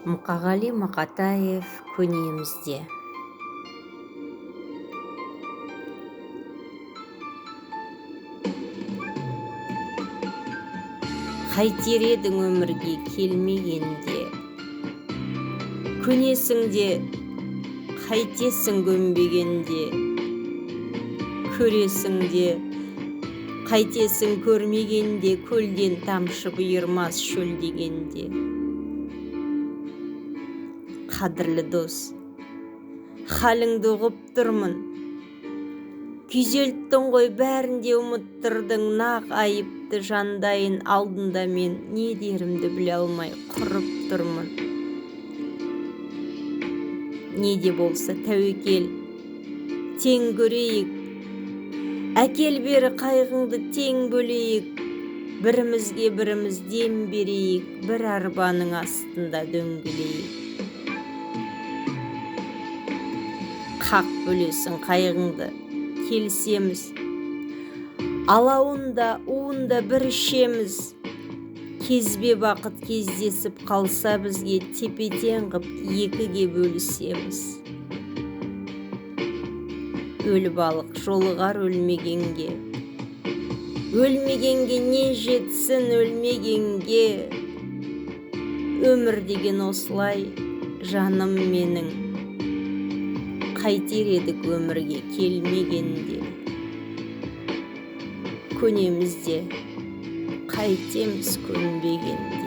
Мұқағали Мақатаев көнемізде. Қайтер едің өмірге келмегенде, көнесің де қайтесің көнбегенде, көресің де қайтесің көрмегенде, көлден тамшы бұйырмас шөлдегенде. Қадірлі дос, халіңді ұғып тұрмын, күйзелттің ғой бәрінде ұмыттырдың нақ айыпты жандайын алдында мен не дерімді біле алмай құрып тұрмын. Не де болса тәуекел, тең көрейік, әкел бері қайғыңды тең бөлейік, бірімізге біріміз дем берейік, бір арбаның астында дөңгелейік. Қақ бөлесің қайғыңды, келісеміз, алауында, уында бір ішеміз, кезбе бақыт кездесіп қалса бізге тепе-тең қып екіге бөлісеміз. Өлі балық жолығар өлмегенге, өлмегенге не жетсін өлмегенге, өмір деген осылай жаным менің, қайтер едік өмірге келмегенде, көнемізде қайтеміз көнбегенде.